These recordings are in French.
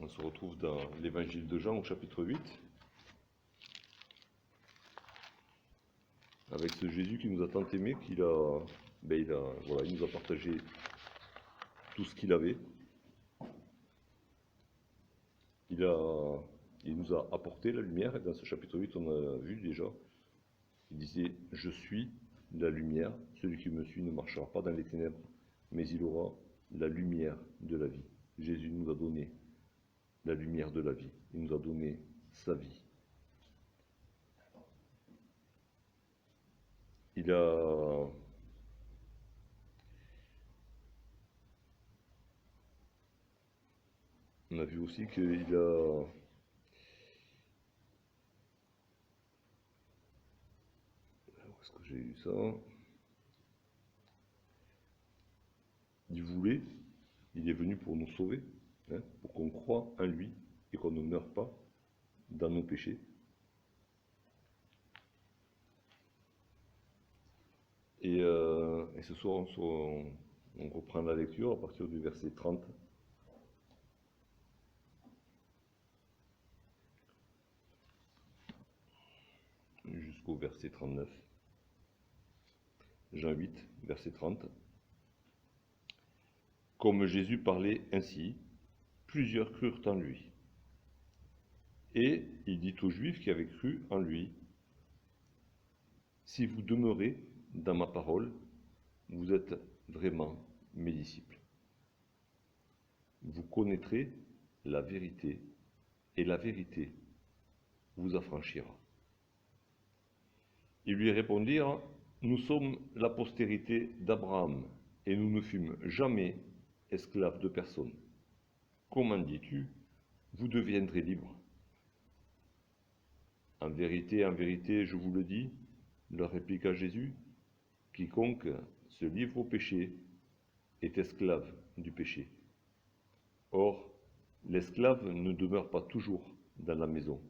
On se retrouve dans l'évangile de Jean au chapitre 8, avec ce Jésus qui nous a tant aimé qu'il il nous a partagé tout ce qu'il avait. Il nous a apporté la lumière, et dans ce chapitre 8, on a vu déjà, il disait « Je suis la lumière, celui qui me suit ne marchera pas dans les ténèbres, mais il aura la lumière de la vie. » Jésus nous a donné la lumière de la vie, il nous a donné sa vie. On a vu aussi qu'il a... Où est-ce que j'ai eu ça? Il est venu pour nous sauver, pour qu'on croie en lui et qu'on ne meure pas dans nos péchés. Et ce soir, on reprend la lecture à partir du verset 30. Jusqu'au verset 39. Jean 8, verset 30. Comme Jésus parlait ainsi, plusieurs crurent en lui. Et il dit aux Juifs qui avaient cru en lui, « Si vous demeurez dans ma parole, vous êtes vraiment mes disciples. Vous connaîtrez la vérité, et la vérité vous affranchira. » Ils lui répondirent, « Nous sommes la postérité d'Abraham, et nous ne fûmes jamais esclaves de personne. Comment dis-tu, vous deviendrez libres? En vérité, je vous le dis, leur répliqua Jésus, quiconque se livre au péché est esclave du péché. Or, l'esclave ne demeure pas toujours dans la maison.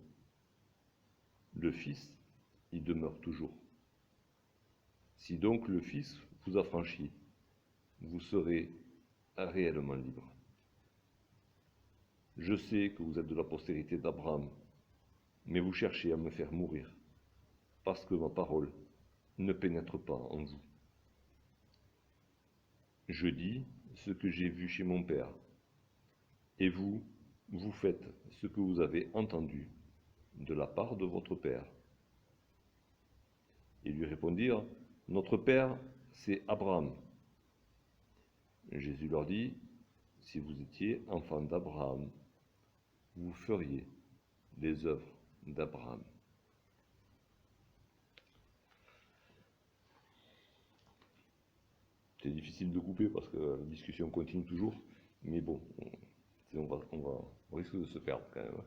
Le Fils y demeure toujours. Si donc le Fils vous affranchit, vous serez réellement libre. Je sais que vous êtes de la postérité d'Abraham, mais vous cherchez à me faire mourir, parce que ma parole ne pénètre pas en vous. Je dis ce que j'ai vu chez mon Père, et vous, vous faites ce que vous avez entendu de la part de votre Père. Ils lui répondirent, « Notre Père, c'est Abraham. » Jésus leur dit, « Si vous étiez enfants d'Abraham, vous feriez les œuvres d'Abraham. » C'est difficile de couper parce que la discussion continue toujours, mais bon, on risque de se perdre quand même.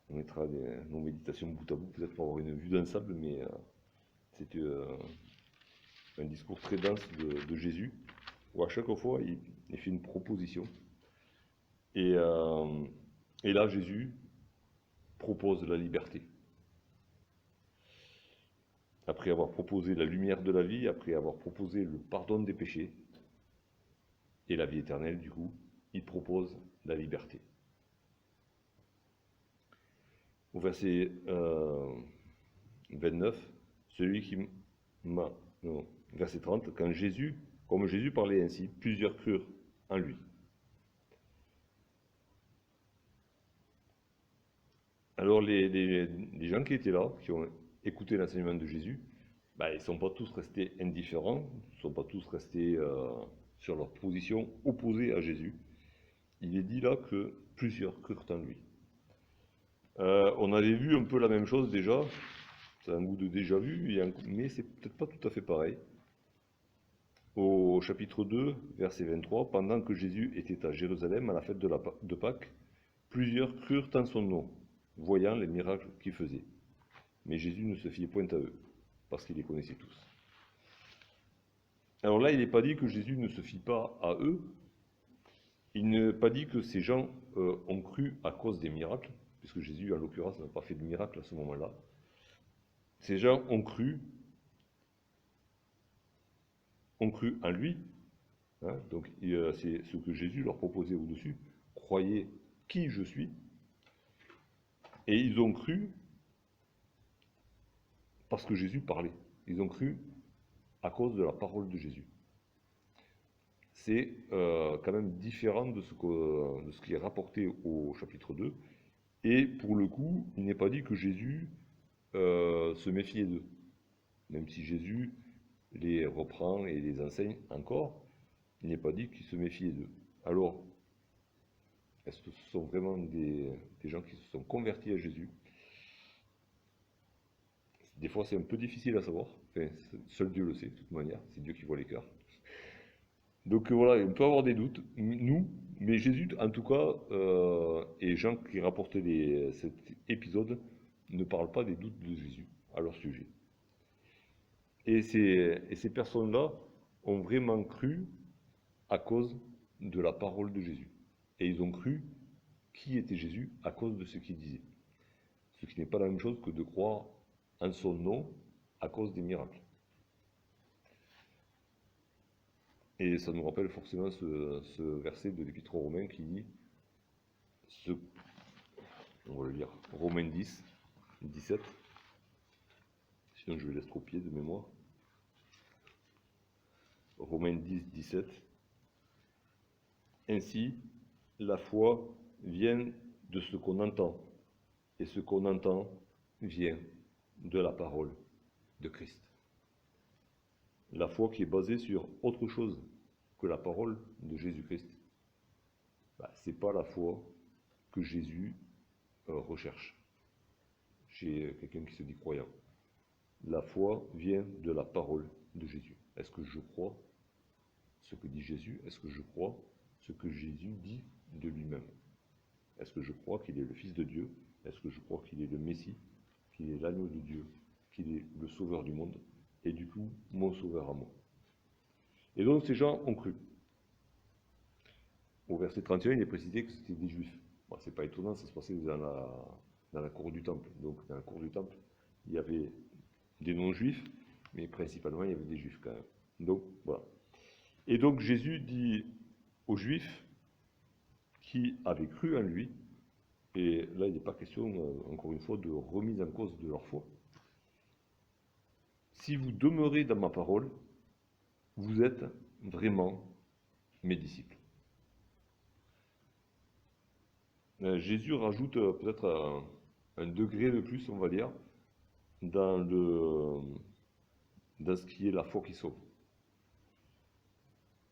On mettra nos méditations bout à bout, peut-être pour avoir une vue d'ensemble, mais c'est un discours très dense de Jésus, où à chaque fois il fait une proposition. Et là, Jésus propose la liberté. Après avoir proposé la lumière de la vie, après avoir proposé le pardon des péchés et la vie éternelle, du coup, il propose la liberté. Au verset 29, verset 30, comme Jésus parlait ainsi, plusieurs crurent en lui. Alors les gens qui étaient là, qui ont écouté l'enseignement de Jésus, ils ne sont pas tous restés indifférents, ils ne sont pas tous restés sur leur position opposée à Jésus. Il est dit là que plusieurs crurent en lui. On avait vu un peu la même chose déjà, c'est un goût de déjà vu, mais c'est peut-être pas tout à fait pareil. Au chapitre 2, verset 23, pendant que Jésus était à Jérusalem à la fête de Pâques, plusieurs crurent en son nom, voyant les miracles qu'il faisait. Mais Jésus ne se fiait point à eux, parce qu'il les connaissait tous. Alors là, il n'est pas dit que Jésus ne se fie pas à eux, il n'est pas dit que ces gens ont cru à cause des miracles, puisque Jésus, en l'occurrence, n'a pas fait de miracle à ce moment-là. Ces gens ont cru en lui, donc c'est ce que Jésus leur proposait au-dessus, croyez qui je suis, et ils ont cru parce que Jésus parlait. Ils ont cru à cause de la parole de Jésus. C'est quand même différent de ce qui est rapporté au chapitre 2. Et pour le coup, il n'est pas dit que Jésus se méfiait d'eux. Même si Jésus les reprend et les enseigne encore, il n'est pas dit qu'il se méfiait d'eux. Alors, est-ce que ce sont vraiment des gens qui se sont convertis à Jésus? Des fois, c'est un peu difficile à savoir. Enfin, seul Dieu le sait, de toute manière. C'est Dieu qui voit les cœurs. Donc voilà, on peut avoir des doutes, nous, mais Jésus, en tout cas, et Jean qui rapportent cet épisode, ne parlent pas des doutes de Jésus à leur sujet. Et ces personnes-là ont vraiment cru à cause de la parole de Jésus. Et ils ont cru qui était Jésus à cause de ce qu'il disait. Ce qui n'est pas la même chose que de croire en son nom à cause des miracles. Et ça nous rappelle forcément ce verset de l'Épître aux Romains qui dit, on va le lire, Romains 10, 17, sinon je vais laisser copier de mémoire. Romains 10, 17. Ainsi, la foi vient de ce qu'on entend, et ce qu'on entend vient de la parole de Christ. La foi qui est basée sur autre chose que la parole de Jésus-Christ, ce n'est pas la foi que Jésus recherche chez quelqu'un qui se dit croyant. La foi vient de la parole de Jésus. Est-ce que je crois ce que dit Jésus? Est-ce que je crois ce que Jésus dit de lui-même? Est-ce que je crois qu'il est le Fils de Dieu? Est-ce que je crois qu'il est le Messie, qu'il est l'agneau de Dieu, qu'il est le Sauveur du monde, et du coup, mon Sauveur à moi? Et donc ces gens ont cru. Au verset 31, il est précisé que c'était des Juifs. Bon, c'est pas étonnant, ça se passait dans la cour du temple. Donc dans la cour du temple, il y avait des non-juifs, mais principalement il y avait des juifs quand même. Donc voilà. Et donc Jésus dit aux Juifs qui avaient cru en lui, et là il n'est pas question, encore une fois, de remise en cause de leur foi. Si vous demeurez dans ma parole, vous êtes vraiment mes disciples. Jésus rajoute peut-être un degré de plus, on va dire, dans ce qui est la foi qui sauve.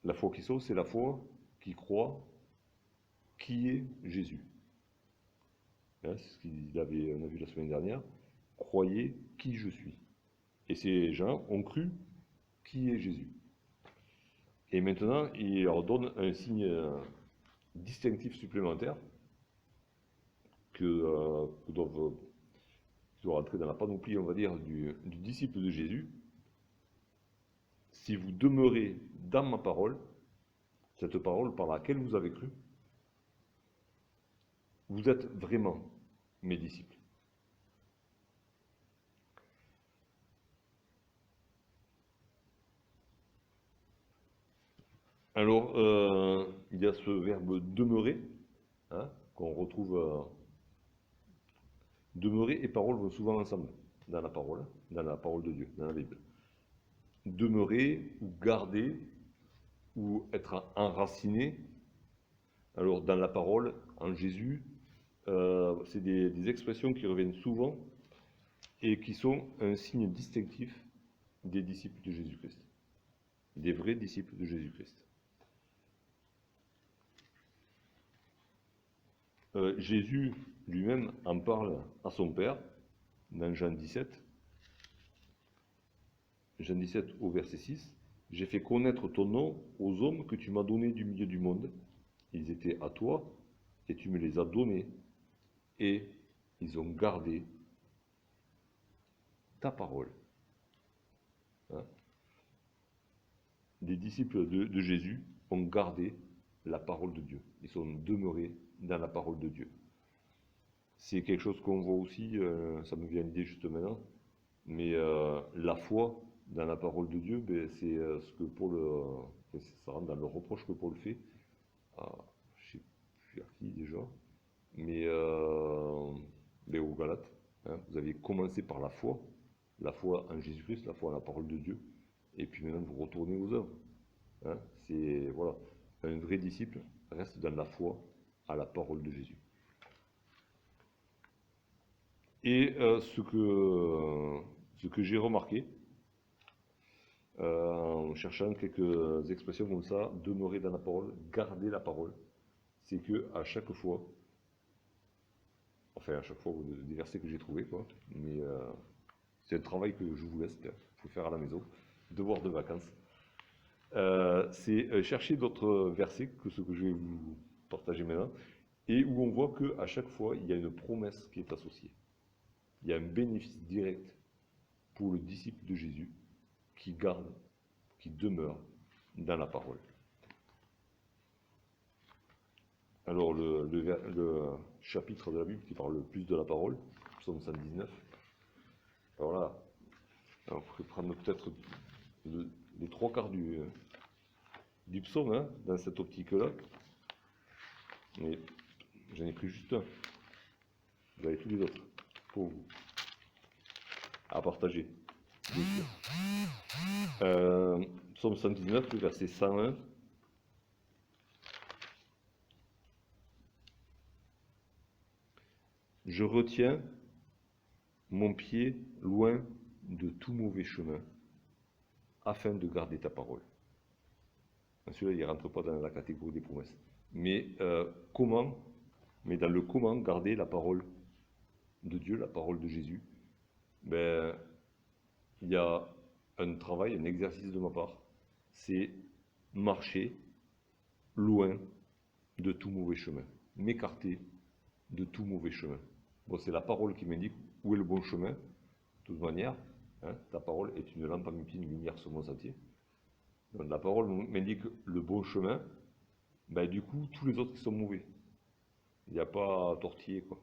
La foi qui sauve, c'est la foi qui croit qui est Jésus. C'est ce qu'on a vu la semaine dernière. Croyez qui je suis. Et ces gens ont cru qui est Jésus. Et maintenant, il leur donne un signe distinctif supplémentaire que doivent rentrer dans la panoplie, on va dire, du disciple de Jésus. Si vous demeurez dans ma parole, cette parole par laquelle vous avez cru, vous êtes vraiment mes disciples. Alors, il y a ce verbe demeurer, qu'on retrouve. Demeurer et parole vont souvent ensemble dans la parole de Dieu, dans la Bible. Demeurer ou garder ou être enraciné. Alors, dans la parole, en Jésus, c'est des expressions qui reviennent souvent et qui sont un signe distinctif des disciples de Jésus-Christ, des vrais disciples de Jésus-Christ. Jésus lui-même en parle à son Père dans Jean 17. Jean 17 au verset 6. « J'ai fait connaître ton nom aux hommes que tu m'as donnés du milieu du monde. Ils étaient à toi et tu me les as donnés et ils ont gardé ta parole. » Les disciples de Jésus ont gardé la parole de Dieu. Ils sont demeurés dans la parole de Dieu. C'est quelque chose qu'on voit aussi, ça me vient à l'idée juste maintenant, mais la foi dans la parole de Dieu, c'est ce que Paul, ça rentre dans le reproche que Paul fait, je ne sais plus à qui déjà, mais aux Galates, hein, vous avez commencé par la foi en Jésus-Christ, la foi en la parole de Dieu, et puis maintenant vous retournez aux œuvres. Hein, c'est, voilà, un vrai disciple reste dans la foi à la parole de Jésus. Et ce que j'ai remarqué, en cherchant quelques expressions comme ça, demeurer dans la parole, garder la parole, c'est que à chaque fois, des versets que j'ai trouvés, quoi, mais c'est un travail que je vous laisse, il faut faire à la maison, devoir de vacances. C'est chercher d'autres versets que ce que je vais vous partager maintenant, et où on voit qu'à chaque fois, il y a une promesse qui est associée. Il y a un bénéfice direct pour le disciple de Jésus qui garde, qui demeure dans la parole. Alors, le chapitre de la Bible qui parle le plus de la parole, psaume 119. Alors là, on pourrait prendre peut-être les trois quarts du psaume, hein, dans cette optique-là. Mais j'en ai pris juste un. Vous avez tous les autres pour vous. À partager, bien sûr. Psaume 119, le verset 101. Je retiens mon pied loin de tout mauvais chemin, afin de garder ta parole. Celui-là, il ne rentre pas dans la catégorie des promesses. Mais comment, mais dans le comment garder la parole de Dieu, la parole de Jésus, ben, il y a un travail, un exercice de ma part, c'est marcher loin de tout mauvais chemin, m'écarter de tout mauvais chemin. Bon, c'est la parole qui m'indique où est le bon chemin. De toute manière, hein, ta parole est une lampe à mes pieds, une lumière sur mon sentier. Donc, la parole m'indique le bon chemin, ben, du coup, tous les autres qui sont mauvais. Il n'y a pas à tortiller, quoi.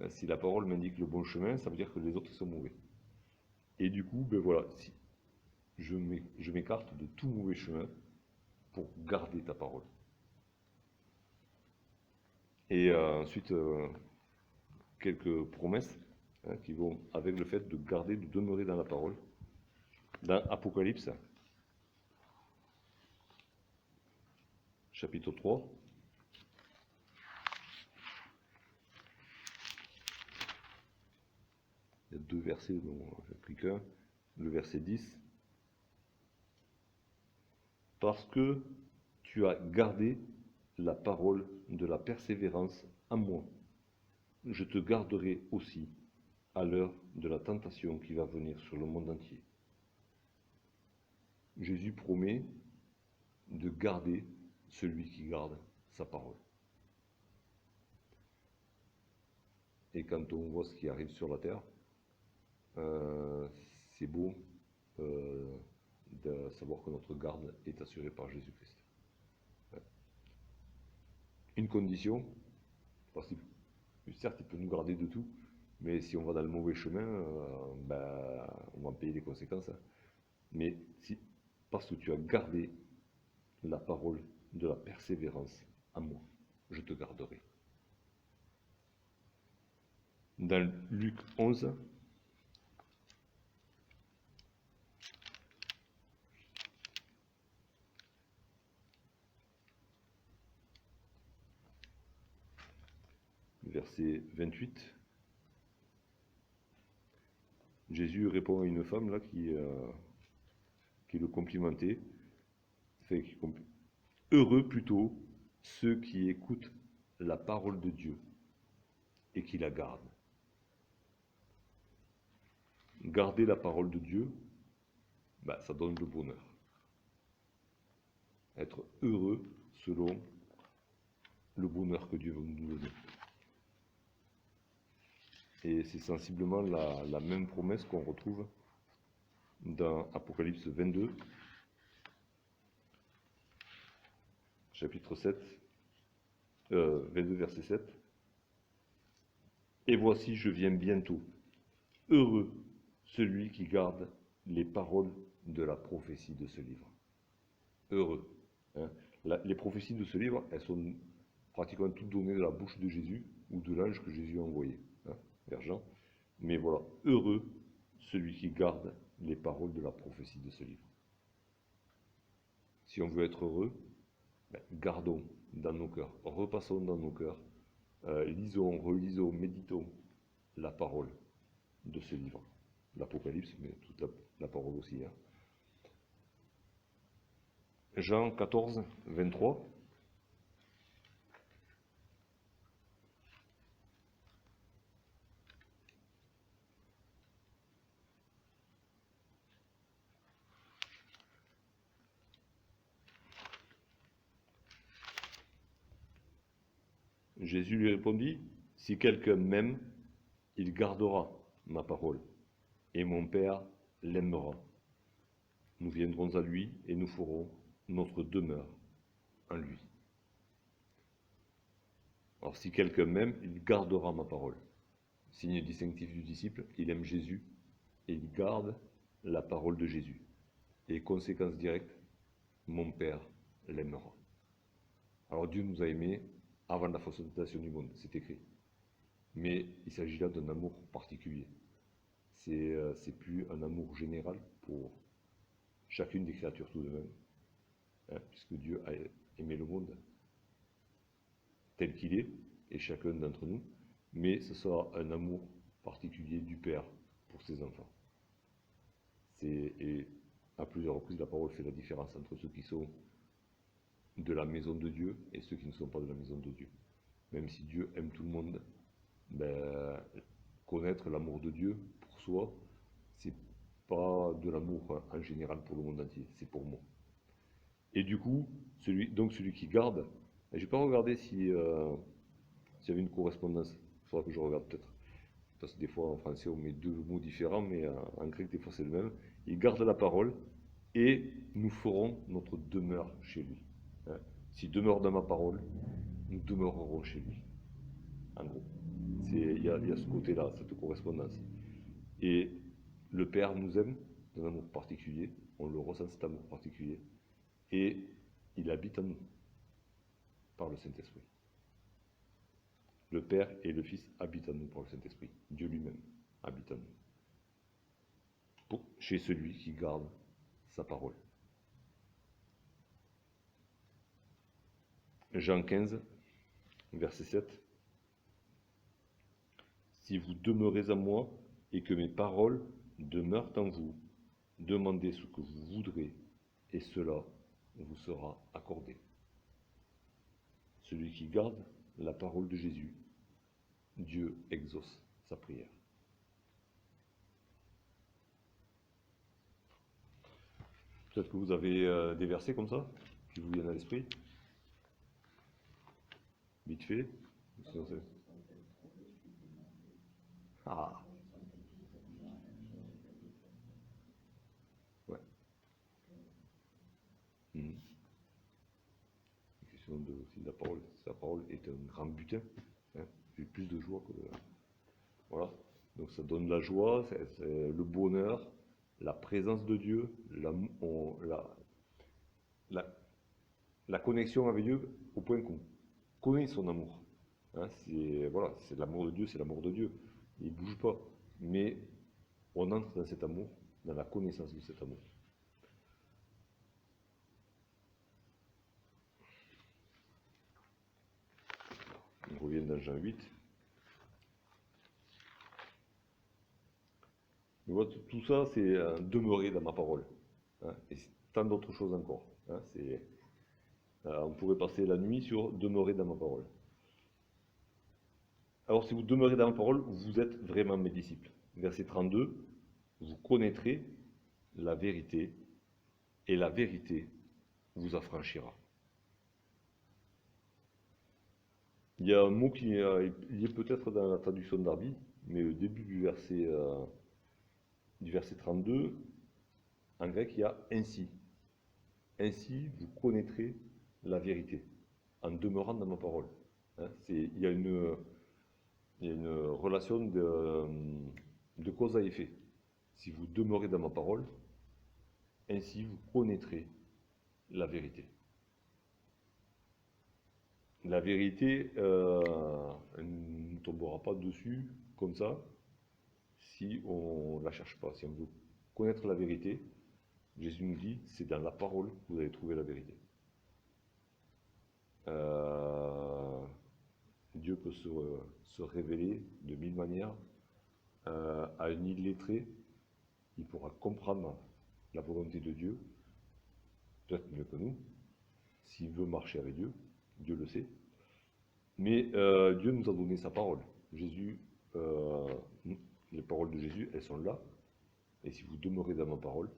Si la parole m'indique le bon chemin, ça veut dire que les autres sont mauvais. Et du coup, ben voilà, si je m'écarte de tout mauvais chemin pour garder ta parole. Et ensuite, quelques promesses, hein, qui vont avec le fait de garder, de demeurer dans la parole. Dans Apocalypse, chapitre 3, il y a deux versets dont je n'ai pris qu'un. Le verset 10. Parce que tu as gardé la parole de la persévérance en moi, je te garderai aussi à l'heure de la tentation qui va venir sur le monde entier. Jésus promet de garder celui qui garde sa parole. Et quand on voit ce qui arrive sur la terre, c'est beau de savoir que notre garde est assurée par Jésus-Christ. Une condition, parce que certes il peut nous garder de tout, mais si on va dans le mauvais chemin, on va en payer les conséquences. Mais parce que tu as gardé la parole de la persévérance en moi, je te garderai. Dans Luc 11, verset 28, Jésus répond à une femme là qui le complimentait. Heureux plutôt ceux qui écoutent la parole de Dieu et qui la gardent. Garder la parole de Dieu, ça donne le bonheur. Être heureux selon le bonheur que Dieu veut nous donner. Et c'est sensiblement la même promesse qu'on retrouve dans Apocalypse 22, chapitre 7, 22, verset 7. Et voici, je viens bientôt. Heureux celui qui garde les paroles de la prophétie de ce livre. Heureux. Hein. Les prophéties de ce livre, elles sont pratiquement tout donné de la bouche de Jésus ou de l'ange que Jésus a envoyé vers Jean. Mais voilà, heureux celui qui garde les paroles de la prophétie de ce livre. Si on veut être heureux, gardons dans nos cœurs, repassons dans nos cœurs, lisons, relisons, méditons la parole de ce livre, l'Apocalypse, mais toute la parole aussi. Jean 14, 23. Jésus lui répondit, « Si quelqu'un m'aime, il gardera ma parole, et mon Père l'aimera. Nous viendrons à lui et nous ferons notre demeure en lui. » Alors si quelqu'un m'aime, il gardera ma parole. Signe distinctif du disciple, il aime Jésus et il garde la parole de Jésus. Et conséquence directe, mon Père l'aimera. Alors Dieu nous a aimés avant la fondation du monde, c'est écrit. Mais il s'agit là d'un amour particulier. C'est plus un amour général pour chacune des créatures tout de même, puisque Dieu a aimé le monde tel qu'il est, et chacun d'entre nous, mais ce sera un amour particulier du Père pour ses enfants. Et à plusieurs reprises, la parole fait la différence entre ceux qui sont de la maison de Dieu et ceux qui ne sont pas de la maison de Dieu. Même si Dieu aime tout le monde, connaître l'amour de Dieu pour soi, c'est pas de l'amour en général pour le monde entier, c'est pour moi. Et du coup, celui qui garde, je n'ai pas regardé s'il y avait une correspondance, il faudra que je regarde peut-être. Parce que des fois en français on met deux mots différents, mais en grec des fois c'est le même. Il garde la parole et nous ferons notre demeure chez lui. S'il demeure dans ma parole, nous demeurerons chez lui. En gros, il y a ce côté-là, cette correspondance. Et le Père nous aime d'un amour particulier, on le ressent cet amour particulier, et il habite en nous par le Saint-Esprit. Le Père et le Fils habitent en nous par le Saint-Esprit. Dieu lui-même habite en nous. Chez celui qui garde sa parole. Jean 15, verset 7. Si vous demeurez en moi et que mes paroles demeurent en vous, demandez ce que vous voudrez et cela vous sera accordé. Celui qui garde la parole de Jésus, Dieu exauce sa prière. Peut-être que vous avez des versets comme ça qui vous viennent à l'esprit. Vite fait. Ah. Ouais. Question aussi de la parole. Sa parole est un grand butin. J'ai plus de joie que... Voilà. Donc ça donne la joie, c'est le bonheur, la présence de Dieu, la connexion avec Dieu au point qu'on connaît son amour. C'est l'amour de Dieu, c'est l'amour de Dieu. Il ne bouge pas. Mais on entre dans cet amour, dans la connaissance de cet amour. On revient dans Jean 8. Tout ça, c'est demeurer dans ma parole. Et tant d'autres choses encore. On pourrait passer la nuit sur demeurer dans ma parole. Alors, si vous demeurez dans ma parole, vous êtes vraiment mes disciples. Verset 32, vous connaîtrez la vérité, et la vérité vous affranchira. Il y a un mot qui est peut-être dans la traduction d'Arby, mais au début du verset 32, en grec, il y a « ainsi ». Ainsi, vous connaîtrez la vérité, en demeurant dans ma parole. Il y a une relation de cause à effet. Si vous demeurez dans ma parole, ainsi vous connaîtrez la vérité. la vérité ne tombera pas dessus comme ça si on ne la cherche pas. Si on veut connaître la vérité, Jésus nous dit, c'est dans la parole que vous allez trouver la vérité. Dieu peut se révéler de mille manières. À un illettré, il pourra comprendre la volonté de Dieu, peut-être mieux que nous. S'il veut marcher avec Dieu, Dieu le sait. Mais Dieu nous a donné sa parole. Jésus, les paroles de Jésus, elles sont là. Et si vous demeurez dans ma parole,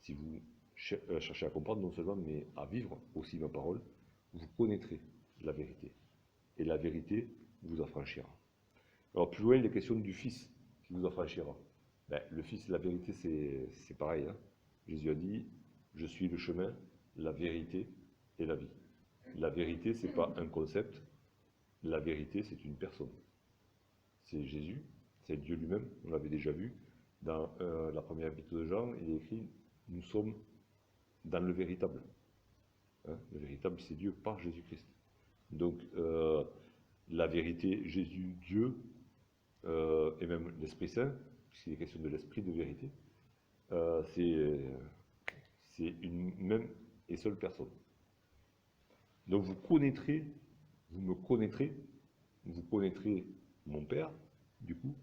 si vous cherchez à comprendre non seulement, mais à vivre aussi ma parole, vous connaîtrez la vérité. Et la vérité vous affranchira. Alors plus loin, il est question du Fils qui vous affranchira. Ben, le Fils, la vérité, c'est pareil. Hein. Jésus a dit, je suis le chemin, la vérité et la vie. La vérité, ce n'est pas un concept. La vérité, c'est une personne. C'est Jésus, c'est Dieu lui-même. On l'avait déjà vu. Dans la première épître de Jean, il est écrit, nous sommes dans le véritable. Hein. Le véritable, c'est Dieu par Jésus-Christ. Donc, la vérité, Jésus, Dieu, et même l'Esprit Saint, puisqu'il est question de l'Esprit de vérité, c'est une même et seule personne. Donc vous connaîtrez, vous me connaîtrez, vous connaîtrez mon Père, du coup,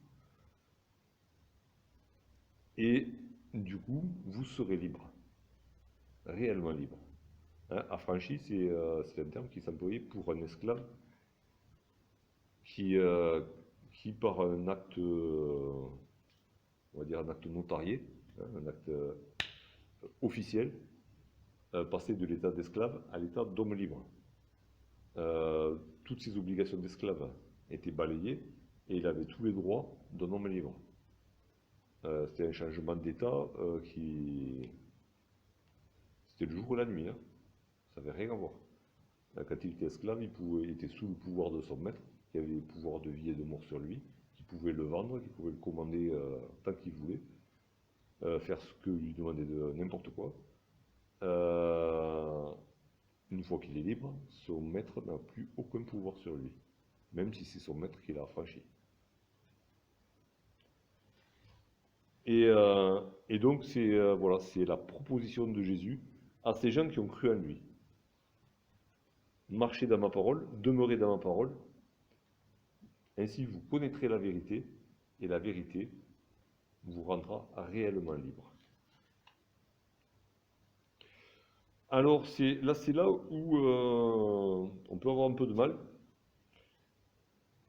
et du coup, vous serez libre, réellement libre. Hein, affranchi, c'est un terme qui s'employait pour un esclave qui par un acte, on va dire un acte notarié, hein, un acte officiel, passait de l'état d'esclave à l'état d'homme libre. Toutes ses obligations d'esclave étaient balayées et il avait tous les droits d'un homme libre. C'était un changement d'état qui... C'était le jour ou la nuit, hein. Ça n'avait rien à voir. Quand il était esclave, il était sous le pouvoir de son maître, qui avait le pouvoir de vie et de mort sur lui, qui pouvait le vendre, qui pouvait le commander tant qu'il voulait, faire ce que lui demandait de n'importe quoi. Une fois qu'il est libre, son maître n'a plus aucun pouvoir sur lui, même si c'est son maître qui l'a affranchi. Et donc, voilà, c'est la proposition de Jésus à ces gens qui ont cru en lui. Marchez dans ma parole, demeurez dans ma parole, ainsi vous connaîtrez la vérité, et la vérité vous rendra réellement libre. Alors, c'est là où on peut avoir un peu de mal,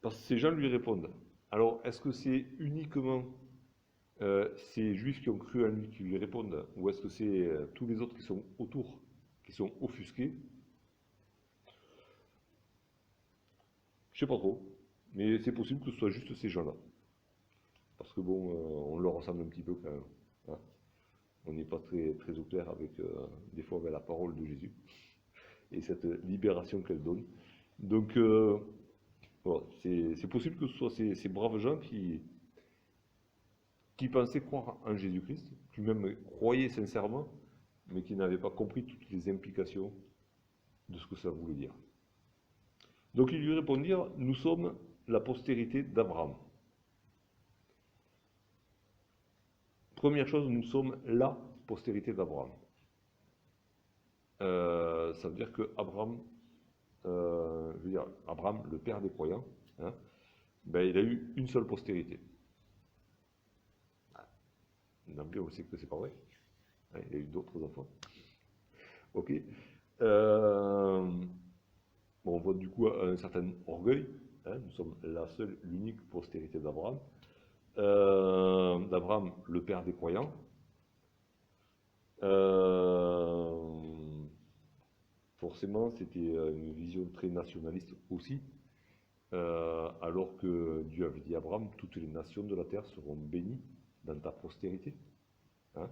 parce que ces gens lui répondent. Alors, est-ce que c'est uniquement ces juifs qui ont cru en lui qui lui répondent, ou est-ce que c'est tous les autres qui sont autour, qui sont offusqués? Je sais pas trop, mais c'est possible que ce soit juste ces gens-là. Parce que bon, on leur ressemble un petit peu quand même. Hein. On n'est pas très au clair avec, des fois, avec la parole de Jésus et cette libération qu'elle donne. Donc, voilà, c'est possible que ce soit ces braves gens qui pensaient croire en Jésus-Christ, qui même croyaient sincèrement, mais qui n'avaient pas compris toutes les implications de ce que ça voulait dire. Donc ils lui répondirent, nous sommes la postérité d'Abraham. Première chose, nous sommes la postérité d'Abraham. Ça veut dire que Abraham, Abraham, le père des croyants, hein, ben, il a eu une seule postérité. D'emblée, on sait que c'est pas vrai. Hein, il a eu d'autres enfants. Ok. Bon, on voit du coup un certain orgueil. Hein, nous sommes la seule, l'unique postérité d'Abraham. D'Abraham, le père des croyants. Forcément, c'était une vision très nationaliste aussi, alors que Dieu avait dit à Abraham, toutes les nations de la terre seront bénies dans ta postérité. Hein.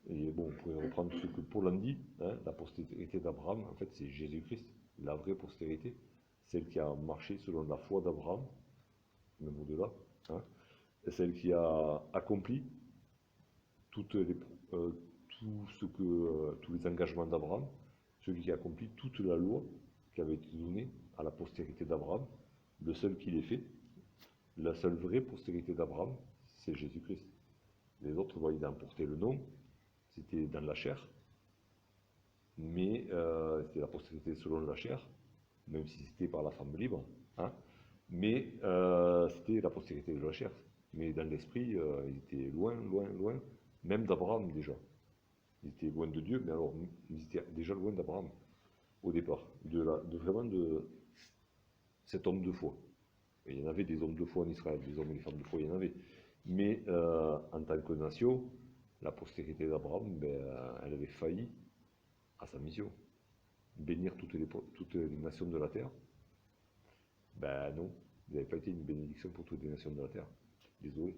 Et bon, on pourrait reprendre ce que Paul en dit, hein, la postérité d'Abraham, en fait, c'est Jésus-Christ, la vraie postérité, celle qui a marché selon la foi d'Abraham, même au-delà, hein, celle qui a accompli tous les engagements d'Abraham, celui qui a accompli toute la loi, qui avait été donné à la postérité d'Abraham, le seul qui l'ait fait, la seule vraie postérité d'Abraham, c'est Jésus-Christ. Les autres, ils en portaient le nom, c'était dans la chair, mais c'était la postérité selon la chair, même si c'était par la femme libre, hein, mais c'était la postérité de la chair. Mais dans l'esprit, ils étaient loin, loin, loin, même d'Abraham déjà. Ils étaient loin de Dieu, mais alors ils étaient déjà loin d'Abraham au départ, vraiment de cet homme de foi. Et il y en avait des hommes de foi en Israël, des hommes et des femmes de foi, il y en avait. Mais en tant que nation, la postérité d'Abraham, elle avait failli à sa mission. Bénir toutes les nations de la terre. Ben non, vous n'avez pas été une bénédiction pour toutes les nations de la terre. Désolé.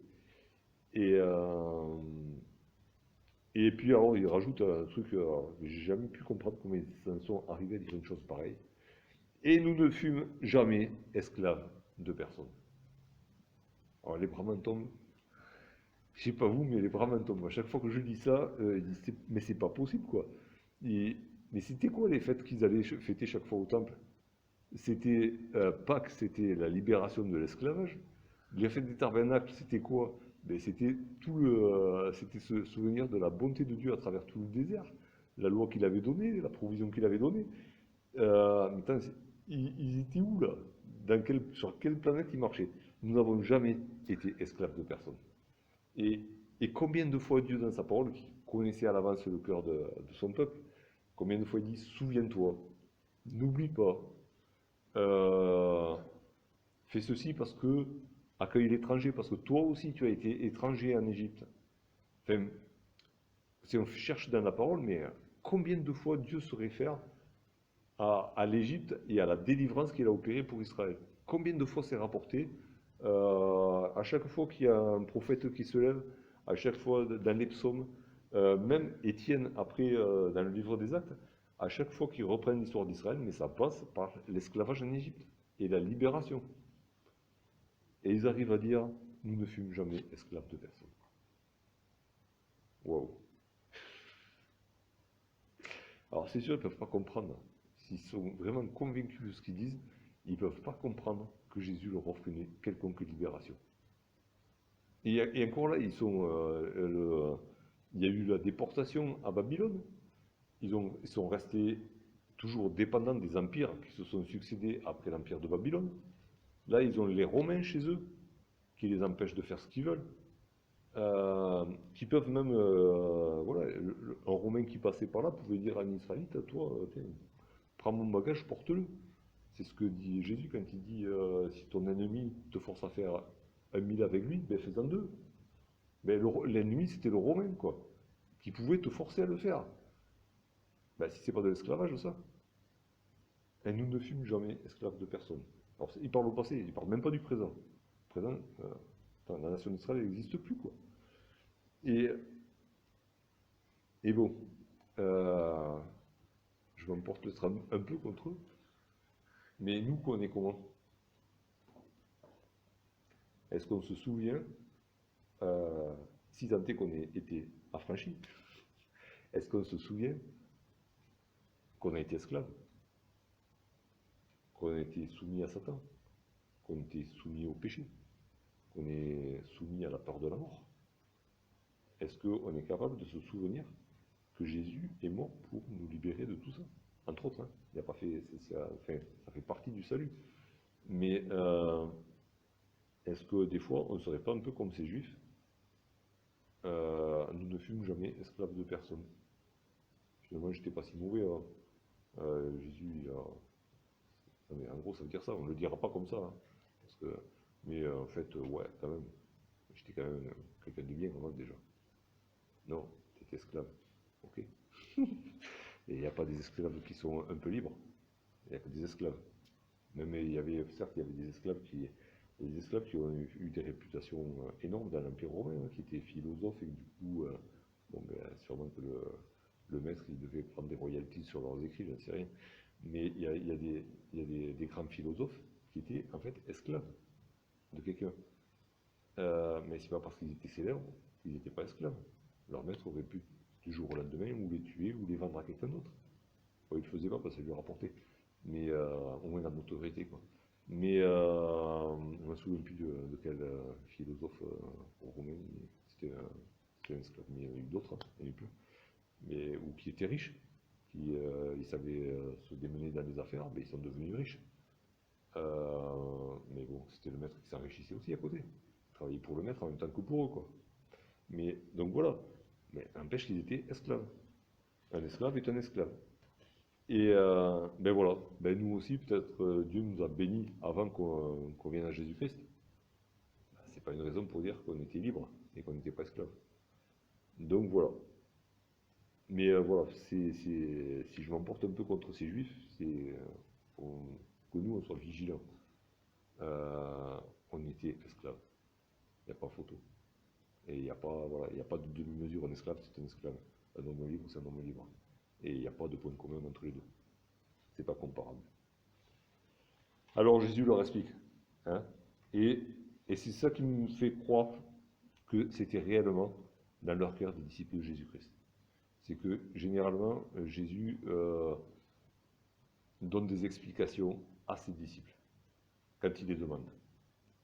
Et puis alors, il rajoute un truc que j'ai jamais pu comprendre comment ils en sont arrivés à dire une chose pareille. Et nous ne fûmes jamais esclaves de personne. Alors les Brahmantons, je sais pas vous, mais les Brahmantons, à chaque fois que je dis ça, ils disent mais c'est pas possible quoi. Mais c'était quoi les fêtes qu'ils allaient fêter chaque fois au temple? C'était Pâques, c'était la libération de l'esclavage. Les fêtes des tabernacles, c'était quoi? C'était c'était se souvenir de la bonté de Dieu à travers tout le désert, la loi qu'il avait donnée, la provision qu'il avait donnée. Mais attends, ils étaient où là? Sur quelle planète ils marchaient? Nous n'avons jamais été esclaves de personne. Et combien de fois Dieu dans sa parole, qui connaissait à l'avance le cœur de son peuple, combien de fois il dit souviens-toi, n'oublie pas, fais ceci parce que accueille l'étranger, parce que toi aussi tu as été étranger en Égypte. Enfin, si on cherche dans la parole, mais combien de fois Dieu se réfère à l'Égypte et à la délivrance qu'il a opérée pour Israël? Combien de fois c'est rapporté? À chaque fois qu'il y a un prophète qui se lève, à chaque fois dans les psaumes, même Étienne après dans le livre des Actes, à chaque fois qu'ils reprennent l'histoire d'Israël, mais ça passe par l'esclavage en Égypte et la libération. Et ils arrivent à dire, nous ne fûmes jamais esclaves de personne. Waouh! Alors c'est sûr, ils ne peuvent pas comprendre. S'ils sont vraiment convaincus de ce qu'ils disent, ils ne peuvent pas comprendre que Jésus leur offre une quelconque libération. Et encore là, il y a eu la déportation à Babylone. Ils sont restés toujours dépendants des empires qui se sont succédés après l'empire de Babylone. Là, ils ont les Romains chez eux, qui les empêchent de faire ce qu'ils veulent. Qui peuvent même, voilà, un Romain qui passait par là pouvait dire à un Israélite, toi, prends mon bagage, porte-le. C'est ce que dit Jésus quand il dit, si ton ennemi te force à faire 1000 avec lui, fais-en 2. L'ennemi, c'était le Romain, quoi, qui pouvait te forcer à le faire. Si c'est pas de l'esclavage, ça. Et nous ne fûmes jamais esclaves de personne. Alors, il parle au passé, il parle même pas du présent. Le présent, la nation d'Israël n'existe plus, quoi. Et bon, je m'emporte peut-être un peu contre eux, mais nous, on est comment? Est-ce qu'on se souvient, si tant est qu'on ait été affranchis, est-ce qu'on se souvient qu'on a été esclave, qu'on a été soumis à Satan, qu'on a été soumis au péché, qu'on est soumis à la peur de la mort? Est-ce qu'on est capable de se souvenir que Jésus est mort pour nous libérer de tout ça? Entre autres, hein. Il n'a pas fait, ça fait partie du salut. Mais est-ce que des fois, on ne serait pas un peu comme ces juifs? Nous ne fûmes jamais esclaves de personne. Finalement, j'étais pas si mauvais. Jésus, mais en gros, ça veut dire ça. On ne le dira pas comme ça. Hein, mais en fait, ouais, quand même. J'étais quand même quelqu'un de bien avant déjà. Non, tu étais esclave. Ok. Et il n'y a pas des esclaves qui sont un peu libres. Il n'y a que des esclaves. Même certes, il y avait des esclaves qui ont eu des réputations énormes dans l'Empire romain, hein, qui étaient philosophes et du coup, sûrement que le maître, il devait prendre des royalties sur leurs écrits, je ne sais rien. Mais il y a des grands philosophes qui étaient en fait esclaves de quelqu'un. Mais c'est pas parce qu'ils étaient célèbres qu'ils n'étaient pas esclaves. Leur maître aurait pu du jour au lendemain ou les tuer ou les vendre à quelqu'un d'autre. Il ne le faisait pas parce que ça lui rapportait mais au moins la notoriété, quoi. Mais je ne me souviens plus de quel philosophe romain, mais c'était un esclave, mais il y en a eu d'autres, hein, il y en a eu plein, mais, ou qui étaient riches, qui ils savaient se démener dans les affaires, mais ils sont devenus riches. Mais bon, c'était le maître qui s'enrichissait aussi à côté. Il travaillait pour le maître en même temps que pour eux, quoi. Mais donc voilà, mais n'empêche qu'ils étaient esclaves. Un esclave est un esclave. Et ben voilà, ben nous aussi, peut-être Dieu nous a bénis avant qu'on vienne à Jésus-Christ. C'est pas une raison pour dire qu'on était libre et qu'on n'était pas esclave. Donc voilà. Mais voilà, si je m'emporte un peu contre ces juifs, c'est que nous, on soit vigilants. On était esclaves. Il n'y a pas photo. Et il n'y a pas, voilà, il y a pas de demi-mesure. Un esclave, c'est un esclave. Un homme libre, c'est un homme libre. Et il n'y a pas de point commun entre les deux. C'est pas comparable. Alors Jésus leur explique. Hein, et c'est ça qui nous fait croire que c'était réellement dans leur cœur des disciples de Jésus-Christ. C'est que généralement, Jésus donne des explications à ses disciples quand il les demande.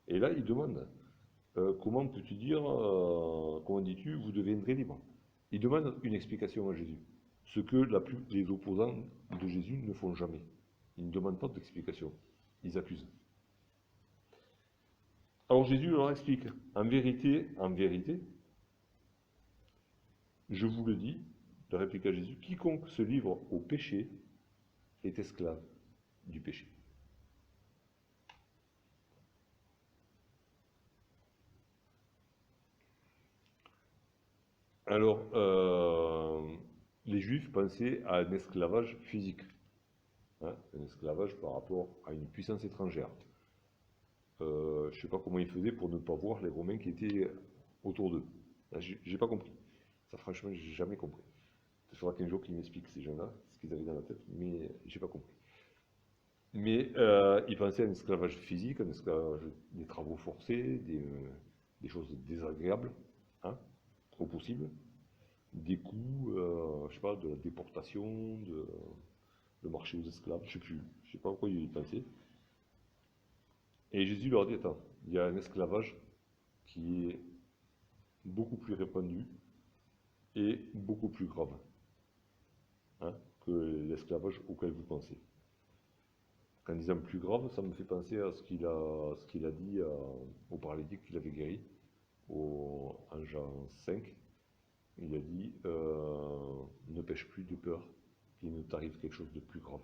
Et là, il demande comment peux-tu dire, comment dis-tu, vous deviendrez libre. Il demande une explication à Jésus. Ce que les opposants de Jésus ne font jamais. Ils ne demandent pas d'explication. Ils accusent. Alors Jésus leur explique, en vérité, je vous le dis, leur répliqua Jésus, quiconque se livre au péché est esclave du péché. Alors, les Juifs pensaient à un esclavage physique, hein, un esclavage par rapport à une puissance étrangère. Je ne sais pas comment ils faisaient pour ne pas voir les Romains qui étaient autour d'eux. J'ai pas compris. Ça, franchement, j'ai jamais compris. Il faudra qu'un jour qu'ils m'expliquent ces gens-là, ce qu'ils avaient dans la tête, mais j'ai pas compris. Mais ils pensaient à un esclavage physique, un esclavage des travaux forcés, des choses désagréables, hein, au possible, des coûts, je sais pas, de la déportation, de marché aux esclaves, je sais pas pourquoi ils y pensaient. Et Jésus leur dit, attends, il y a un esclavage qui est beaucoup plus répandu et beaucoup plus grave, hein, que l'esclavage auquel vous pensez. En disant plus grave, ça me fait penser à ce qu'il a dit au paralytique qu'il avait guéri, en Jean 5. Il a dit ne pêche plus de peur qu'il ne t'arrive quelque chose de plus grave.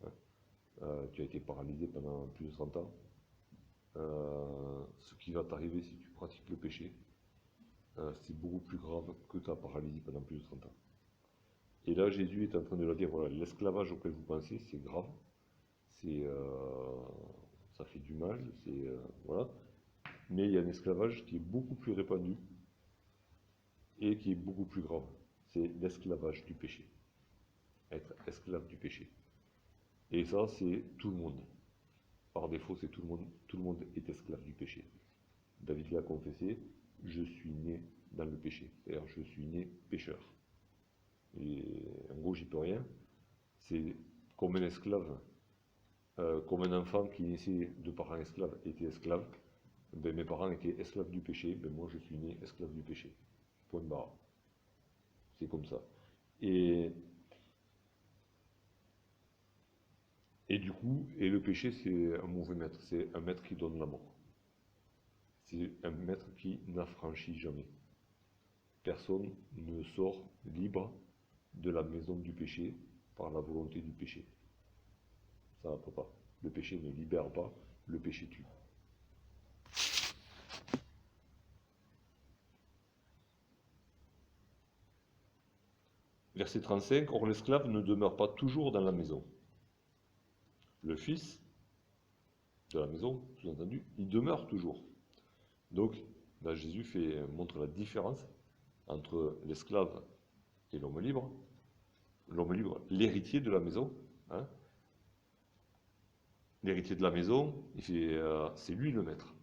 Hein, tu as été paralysé pendant plus de 30 ans. Ce qui va t'arriver si tu pratiques le péché, c'est beaucoup plus grave que ta paralysie pendant plus de 30 ans. Et là, Jésus est en train de leur dire, voilà, l'esclavage auquel vous pensez, c'est grave, ça fait du mal, voilà. Mais il y a un esclavage qui est beaucoup plus répandu et qui est beaucoup plus grave. C'est l'esclavage du péché. Être esclave du péché. Et ça, c'est tout le monde. Par défaut, c'est tout le monde. Tout le monde est esclave du péché. David l'a confessé, je suis né dans le péché. C'est-à-dire, je suis né pécheur. Et en gros, j'y peux rien. C'est comme un esclave, comme un enfant qui naissait de parents esclaves était esclave. Ben, mes parents étaient esclaves du péché, ben, moi je suis né esclave du péché. Point barre. C'est comme ça. Et du coup, et le péché, c'est un mauvais maître. C'est un maître qui donne la mort. C'est un maître qui n'affranchit jamais. Personne ne sort libre de la maison du péché par la volonté du péché. Ça ne peut pas. Le péché ne libère pas, le péché tue. Verset 35, or l'esclave ne demeure pas toujours dans la maison. Le fils de la maison, sous-entendu, il demeure toujours. Donc, là, Jésus montre la différence entre l'esclave et l'homme libre. L'homme libre, l'héritier de la maison. Hein. L'héritier de la maison, c'est lui le maître.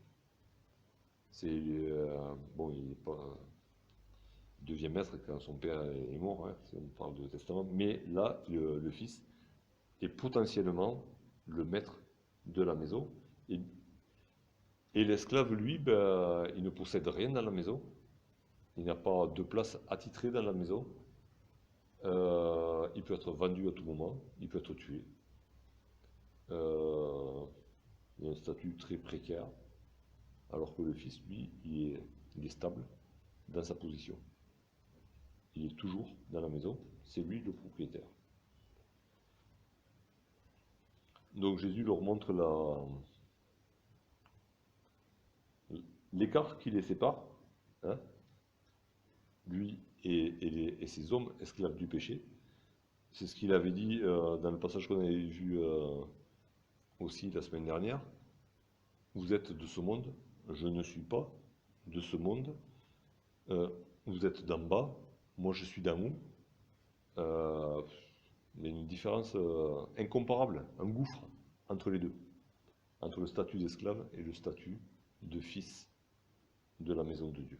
Bon, il devient maître quand son père est mort, hein, si on parle de testament. Mais là, le fils, est potentiellement le maître de la maison. Et, et l'esclave, lui, ben, il ne possède rien dans la maison. Il n'a pas de place attitrée dans la maison. Il peut être vendu à tout moment. Il peut être tué. Il a un statut très précaire. Alors que le fils, lui, il est stable dans sa position. Il est toujours dans la maison. C'est lui le propriétaire. Donc Jésus leur montre l'écart qui les sépare, hein, lui et ces hommes esclaves du péché. C'est ce qu'il avait dit dans le passage qu'on avait vu aussi la semaine dernière. Vous êtes de ce monde, je ne suis pas de ce monde. Vous êtes d'en bas, moi je suis d'en haut. Il y a une différence incomparable, un gouffre entre les deux, entre le statut d'esclave et le statut de fils de la maison de Dieu.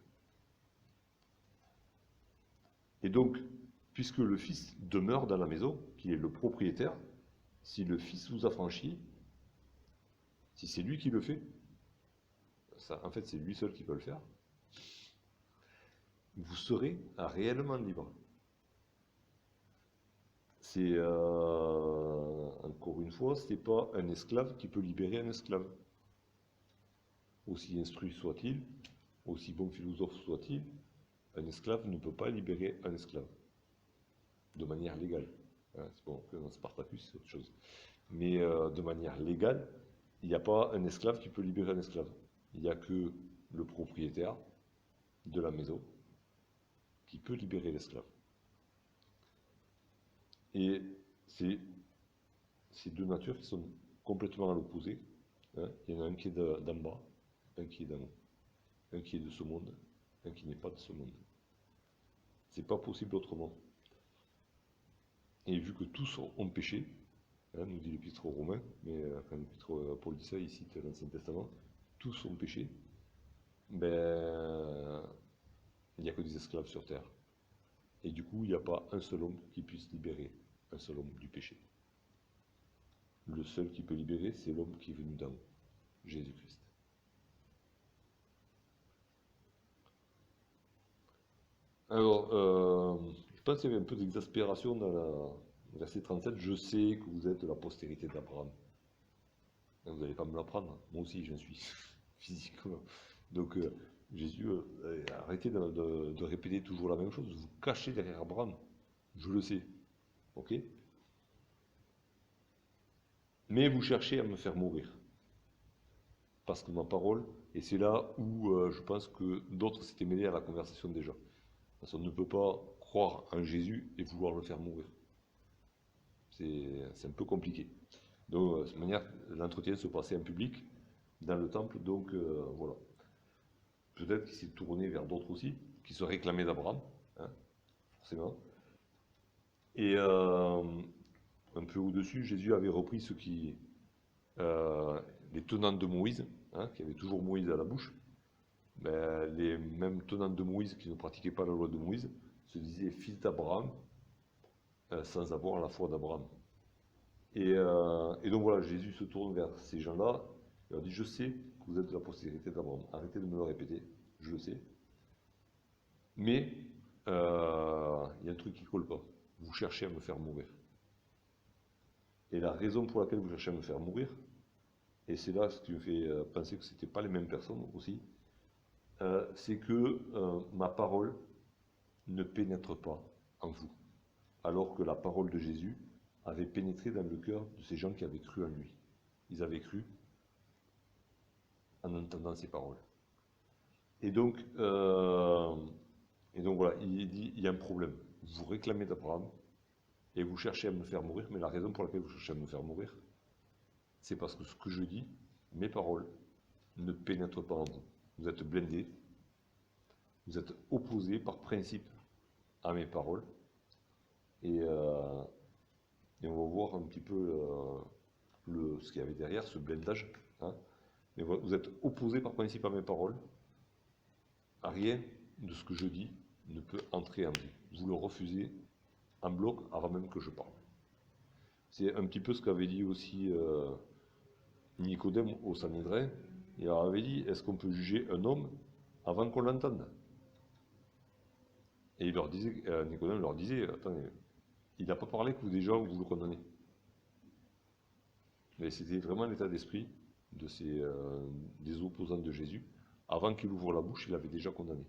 Et donc, puisque le fils demeure dans la maison, qu'il est le propriétaire, si le fils vous affranchit, si c'est lui qui le fait, ça, en fait c'est lui seul qui peut le faire, vous serez réellement libre. C'est, encore une fois, ce n'est pas un esclave qui peut libérer un esclave. Aussi instruit soit-il, aussi bon philosophe soit-il, un esclave ne peut pas libérer un esclave de manière légale. C'est bon, dans Spartacus, c'est autre chose. Mais de manière légale, il n'y a pas un esclave qui peut libérer un esclave. Il n'y a que le propriétaire de la maison qui peut libérer l'esclave. Et c'est ces deux natures qui sont complètement à l'opposé. Hein. Il y en a un qui est d'en bas, un qui est d'en haut. Un qui est de ce monde, un qui n'est pas de ce monde. C'est pas possible autrement. Et vu que tous ont péché, hein, nous dit l'Épître aux Romains, mais quand l'Épître Paul dit ça, il cite l'Ancien Testament, tous ont péché, ben, il n'y a que des esclaves sur terre. Et du coup, il n'y a pas un seul homme qui puisse libérer un seul homme du péché. Le seul qui peut libérer, c'est l'homme qui est venu d'en haut, Jésus-Christ. Alors, je pense qu'il y avait un peu d'exaspération dans le verset 37. Je sais que vous êtes la postérité d'Abraham. Vous n'allez pas me l'apprendre. Moi aussi, j'en suis physiquement. Donc, Jésus, arrêtez de répéter toujours la même chose. Vous cachez derrière Abraham. Je le sais. Ok? Mais vous cherchez à me faire mourir. Parce que ma parole, et c'est là où je pense que d'autres s'étaient mêlés à la conversation déjà. Parce qu'on ne peut pas croire en Jésus et vouloir le faire mourir. C'est un peu compliqué. Donc, de cette manière, l'entretien se passait en public, dans le temple, donc voilà. Peut-être qu'il s'est tourné vers d'autres aussi, qui se réclamaient d'Abraham, hein, forcément. Et un peu au-dessus, Jésus avait repris les tenants de Moïse, hein, qui avaient toujours Moïse à la bouche. Ben, les mêmes tenants de Moïse qui ne pratiquaient pas la loi de Moïse se disaient fils d'Abraham sans avoir la foi d'Abraham. Et donc voilà, Jésus se tourne vers ces gens-là, il leur dit, je sais que vous êtes de la postérité d'Abraham, arrêtez de me le répéter, je le sais. Mais il y a un truc qui ne colle pas, vous cherchez à me faire mourir. Et la raison pour laquelle vous cherchez à me faire mourir, et c'est là ce qui me fait penser que ce n'étaient pas les mêmes personnes aussi, c'est que ma parole ne pénètre pas en vous, alors que la parole de Jésus avait pénétré dans le cœur de ces gens qui avaient cru en lui. Ils avaient cru en entendant ses paroles. Et donc voilà, il dit, il y a un problème. Vous réclamez d'Abraham et vous cherchez à me faire mourir, mais la raison pour laquelle vous cherchez à me faire mourir, c'est parce que ce que je dis, mes paroles, ne pénètrent pas en vous. Vous êtes blindés, vous êtes opposés par principe à mes paroles, et on va voir un petit peu ce qu'il y avait derrière, ce blindage. Hein. Mais vous êtes opposés par principe à mes paroles, à rien de ce que je dis ne peut entrer en vous. Vous le refusez en bloc avant même que je parle. C'est un petit peu ce qu'avait dit aussi Nicodème au Sanhédrin. Il leur avait dit, est-ce qu'on peut juger un homme avant qu'on l'entende? Et il leur disait, Nicodème leur disait, attendez, il n'a pas parlé que vous déjà vous le condamnez. Mais c'était vraiment l'état d'esprit de des opposants de Jésus. Avant qu'il ouvre la bouche, il avait déjà condamné.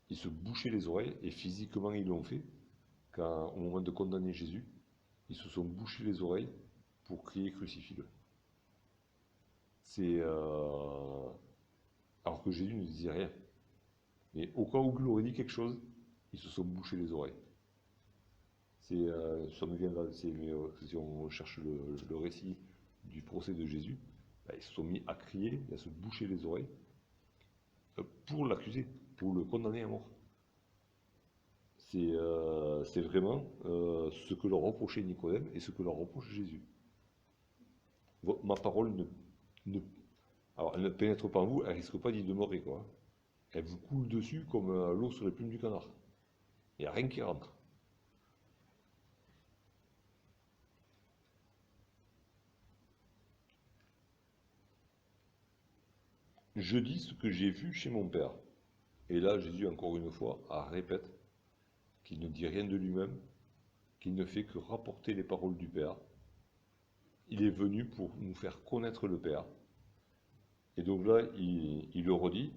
Ils se bouchaient les oreilles, et physiquement ils l'ont fait, quand au moment de condamner Jésus, ils se sont bouchés les oreilles pour crier crucifie-le. Alors que Jésus ne disait rien. Mais au cas où il aurait dit quelque chose, ils se sont bouchés les oreilles. Ça me vient là, si on cherche le récit du procès de Jésus, ils se sont mis à crier, à se boucher les oreilles pour l'accuser, pour le condamner à mort. C'est vraiment ce que leur reprochait Nicodème et ce que leur reproche Jésus. Ma parole alors, elle ne pénètre pas en vous, elle ne risque pas d'y demeurer, quoi. Elle vous coule dessus comme l'eau sur les plumes du canard. Il n'y a rien qui rentre. Je dis ce que j'ai vu chez mon Père. Et là, Jésus, encore une fois, répète qu'il ne dit rien de lui-même, qu'il ne fait que rapporter les paroles du Père. Il est venu pour nous faire connaître le Père. Et donc là, il le redit,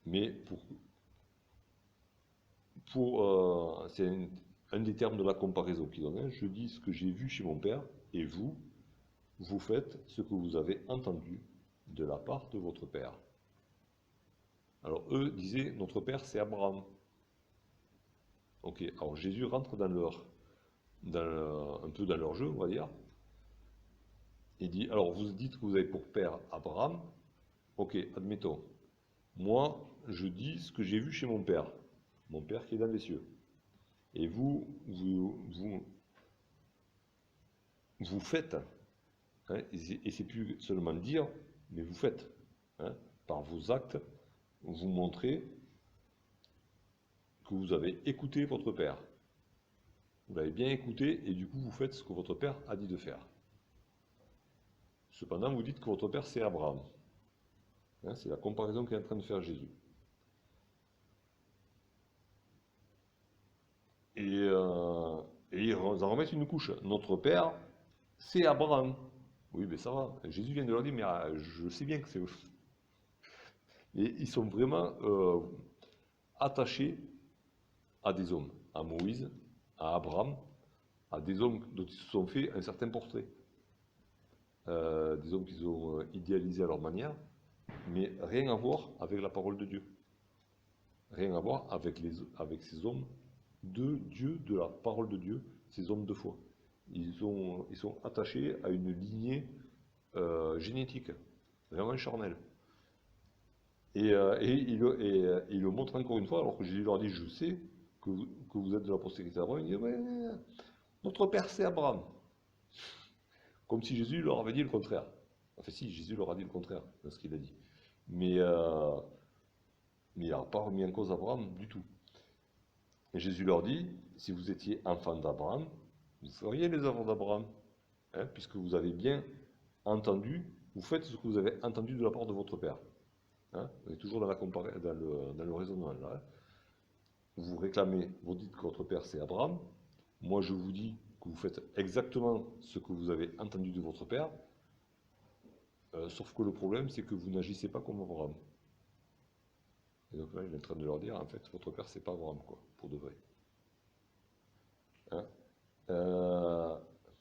mais c'est un des termes de la comparaison qu'il donne. Hein. Je dis ce que j'ai vu chez mon Père, et vous faites ce que vous avez entendu de la part de votre Père. Alors eux disaient, notre Père c'est Abraham. Ok, alors Jésus rentre un peu dans leur jeu, on va dire. Il dit, alors vous dites que vous avez pour père Abraham. Ok, admettons. Moi, je dis ce que j'ai vu chez mon père qui est dans les cieux. Et vous faites, hein, et c'est plus seulement dire, mais vous faites. Hein, par vos actes, vous montrez que vous avez écouté votre père. Vous l'avez bien écouté, et du coup, vous faites ce que votre père a dit de faire. Cependant, vous dites que votre père, c'est Abraham. Hein, c'est la comparaison qu'est en train de faire Jésus. Et ils en remettent une couche. Notre père, c'est Abraham. Oui, mais ça va. Jésus vient de leur dire, mais je sais bien que c'est eux. Et ils sont vraiment attachés à des hommes, à Moïse, à Abraham, à des hommes dont ils se sont fait un certain portrait. Des hommes qu'ils ont idéalisés à leur manière, mais rien à voir avec la parole de Dieu. Rien à voir avec ces hommes de Dieu, de la parole de Dieu, ces hommes de foi. Ils sont attachés à une lignée génétique, vraiment charnelle. Et il le montre encore une fois, alors que Jésus leur dit, je sais que vous êtes de la postérité d'Abraham. Il dit, mais notre père c'est Abraham. Comme si Jésus leur avait dit le contraire. Enfin si, Jésus leur a dit le contraire de ce qu'il a dit. Mais il n'a pas remis en cause Abraham du tout. Et Jésus leur dit, si vous étiez enfant d'Abraham, vous feriez les œuvres d'Abraham. Hein, puisque vous avez bien entendu, vous faites ce que vous avez entendu de la part de votre père. Hein, vous êtes toujours dans le raisonnement là. Hein. Vous réclamez, vous dites que votre père c'est Abraham. Moi je vous dis que vous faites exactement ce que vous avez entendu de votre père. Sauf que le problème c'est que vous n'agissez pas comme Abraham. Et donc là il est en train de leur dire, en fait, votre père c'est pas Abraham, quoi, pour de vrai. Hein,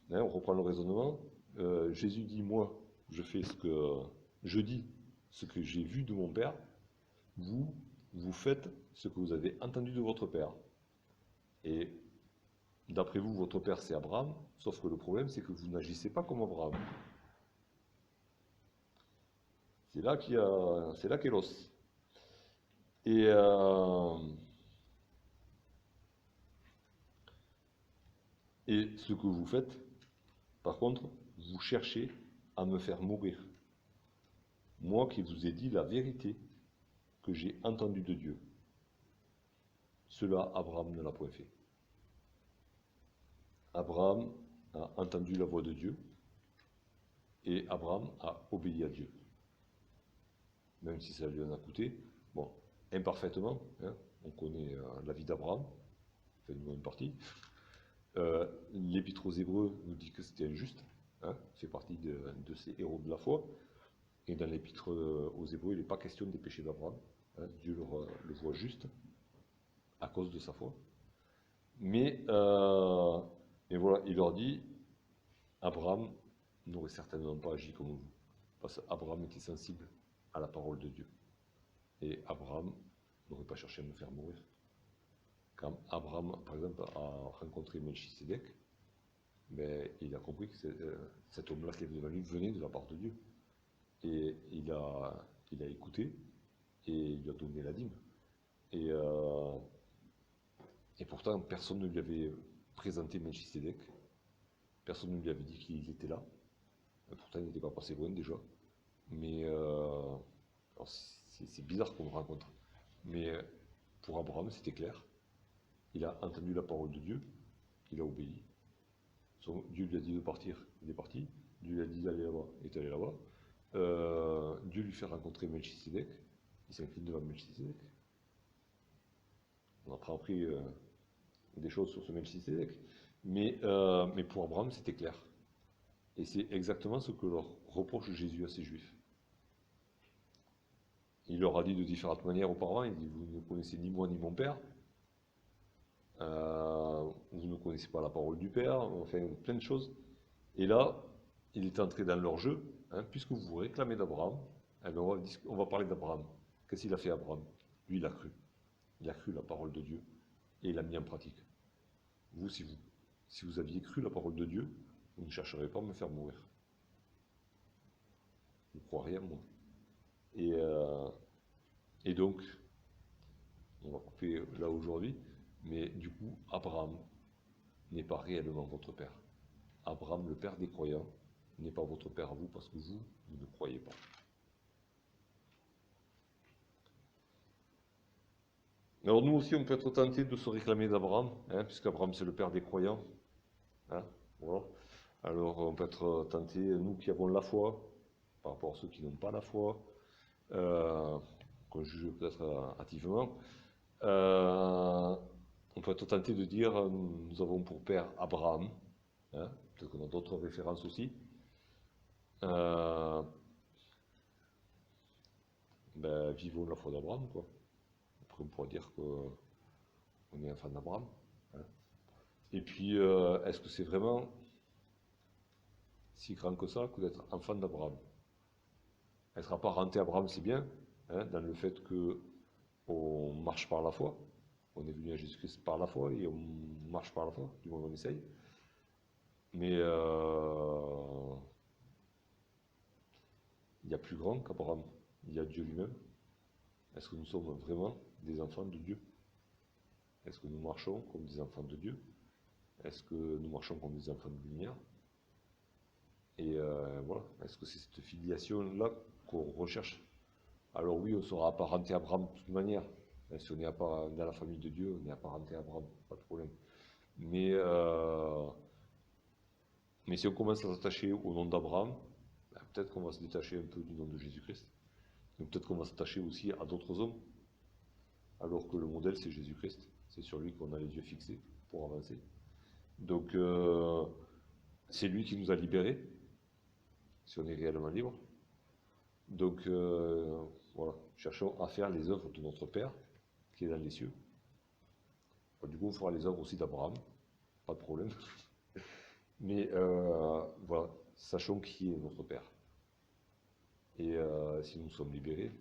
on reprend le raisonnement. Jésus dit, moi, je dis ce que j'ai vu de mon père. Vous faites ce que vous avez entendu de votre père. Et d'après vous, votre père c'est Abraham, sauf que le problème c'est que vous n'agissez pas comme Abraham. C'est là qu'est l'os. Et ce que vous faites, par contre, vous cherchez à me faire mourir. Moi qui vous ai dit la vérité que j'ai entendue de Dieu. Cela, Abraham ne l'a point fait. Abraham a entendu la voix de Dieu et Abraham a obéi à Dieu. Même si ça lui en a coûté, bon, imparfaitement, hein, on connaît la vie d'Abraham, enfin nous une partie. L'Épître aux Hébreux nous dit que c'était injuste, hein, fait partie de ces héros de la foi. Et dans l'Épître aux Hébreux, il n'est pas question des péchés d'Abraham. Hein, Dieu le voit juste à cause de sa foi. Mais voilà, il leur dit, Abraham n'aurait certainement pas agi comme vous. Parce qu'Abraham était sensible à la parole de Dieu. Et Abraham n'aurait pas cherché à me faire mourir. Quand Abraham, par exemple, a rencontré Melchisédek, ben, il a compris que cet homme-là qui est devant lui venait de la part de Dieu. Et il a écouté et il lui a donné la dîme. Et pourtant, personne ne lui avait présenté Melchisédek. Personne ne lui avait dit qu'il était là. Pourtant, il n'était pas passé loin déjà. Mais c'est bizarre qu'on le rencontre. Mais pour Abraham, c'était clair. Il a entendu la parole de Dieu. Il a obéi. Dieu lui a dit de partir. Il est parti. Dieu lui a dit d'aller là-bas. Il est allé là-bas. Dieu lui fait rencontrer Melchisédek. Il s'incline devant Melchisédek. On a appris des choses sur ce Melchisédek. Mais pour Abraham, c'était clair. Et c'est exactement ce que leur reproche Jésus à ces Juifs. Il leur a dit de différentes manières auparavant, il dit, vous ne connaissez ni moi ni mon Père, vous ne connaissez pas la parole du Père, enfin plein de choses. Et là, il est entré dans leur jeu, hein, puisque vous vous réclamez d'Abraham, eh bien on va parler d'Abraham. Qu'est-ce qu'il a fait Abraham? Lui, il a cru. Il a cru la parole de Dieu et il l'a mis en pratique. Vous, si vous aviez cru la parole de Dieu, vous ne chercherez pas à me faire mourir. Vous croiriez en moi. Et donc, on va couper là aujourd'hui, mais du coup, Abraham n'est pas réellement votre père. Abraham, le père des croyants, n'est pas votre père à vous parce que vous ne croyez pas. Alors nous aussi, on peut être tenté de se réclamer d'Abraham, hein, puisqu'Abraham c'est le père des croyants. Hein, voilà. Alors on peut être tenté, nous qui avons la foi, par rapport à ceux qui n'ont pas la foi, qu'on juge peut-être hâtivement, on peut être tenté de dire, nous avons pour père Abraham, hein, peut-être qu'on a d'autres références aussi. Ben, vivons la foi d'Abraham, quoi. Après, on pourrait dire qu'on est enfant d'Abraham. Hein. Et puis, est-ce que c'est vraiment si grand que ça que d'être enfant d'Abraham? Être apparenté à Abraham, c'est bien, hein, dans le fait qu'on marche par la foi. On est venu à Jésus-Christ par la foi et on marche par la foi, du moins on essaye. Mais il y a plus grand qu'Abraham. Il y a Dieu lui-même. Est-ce que nous sommes vraiment des enfants de Dieu? Est-ce que nous marchons comme des enfants de Dieu? Est-ce que nous marchons comme des enfants de lumière? Et voilà, est-ce que c'est cette filiation-là qu'on recherche? Alors oui, on sera apparenté à Abraham de toute manière. Si on est dans la famille de Dieu, on est apparenté à Abraham, pas de problème. Mais si on commence à s'attacher au nom d'Abraham, ben, peut-être qu'on va se détacher un peu du nom de Jésus-Christ. Donc peut-être qu'on va s'attacher aussi à d'autres hommes, alors que le modèle c'est Jésus-Christ. C'est sur lui qu'on a les yeux fixés pour avancer. Donc c'est lui qui nous a libérés, si on est réellement libre. Donc voilà, cherchons à faire les œuvres de notre Père, qui est dans les cieux. Enfin, du coup, on fera les œuvres aussi d'Abraham, pas de problème. Mais voilà, sachons qui est notre Père. Et si nous sommes libérés,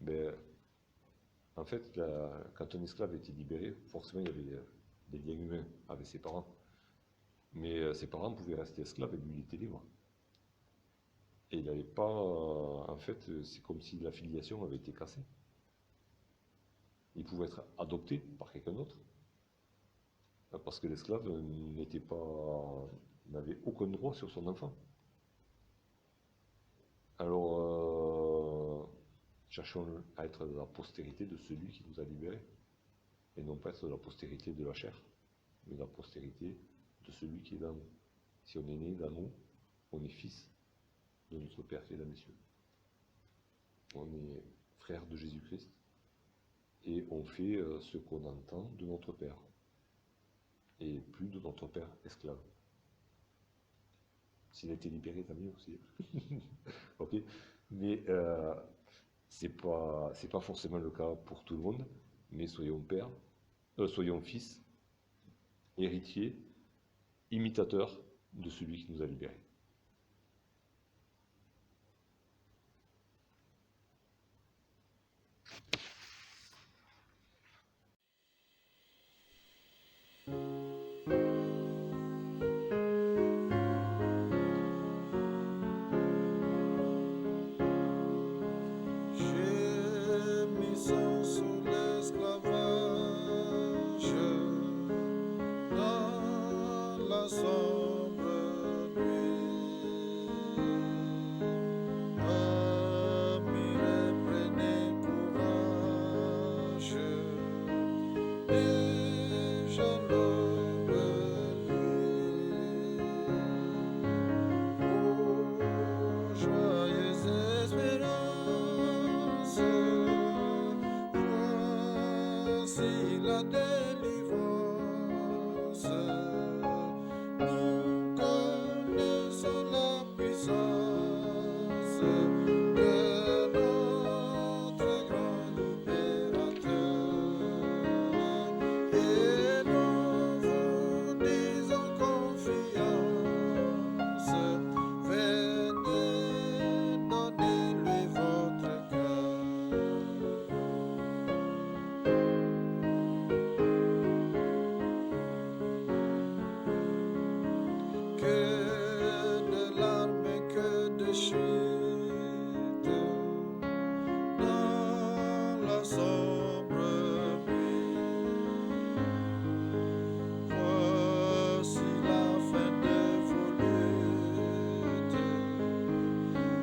ben, en fait, quand un esclave était libéré, forcément il y avait des liens humains avec ses parents. Mais ses parents pouvaient rester esclaves et lui il était libre. Et il n'avait pas. En fait, c'est comme si la filiation avait été cassée. Il pouvait être adopté par quelqu'un d'autre. Parce que l'esclave n'avait aucun droit sur son enfant. Alors, cherchons à être de la postérité de celui qui nous a libérés. Et non pas être de la postérité de la chair, mais de la postérité de celui qui est dans nous. Si on est né dans nous, on est fils de notre Père qui est dans les cieux. On est frère de Jésus-Christ et on fait ce qu'on entend de notre Père et plus de notre Père esclave. S'il a été libéré, tant mieux aussi. Ok, mais c'est pas forcément le cas pour tout le monde, mais soyons soyons fils, héritiers, imitateurs de celui qui nous a libérés. Gémissant sous l'esclavage, dans la sombre nuit, admirez, prenez courage, déjà l'aube nuit. Oh, joyeuse espérance, voici la délivrance. Nous connaissons la puissance de notre grand libérateur. Et nous vous disons confiance, venez, donnez-lui votre cœur. Que de larmes, que de chutes dans la sombre nuit. Voici la fin de vos luttes,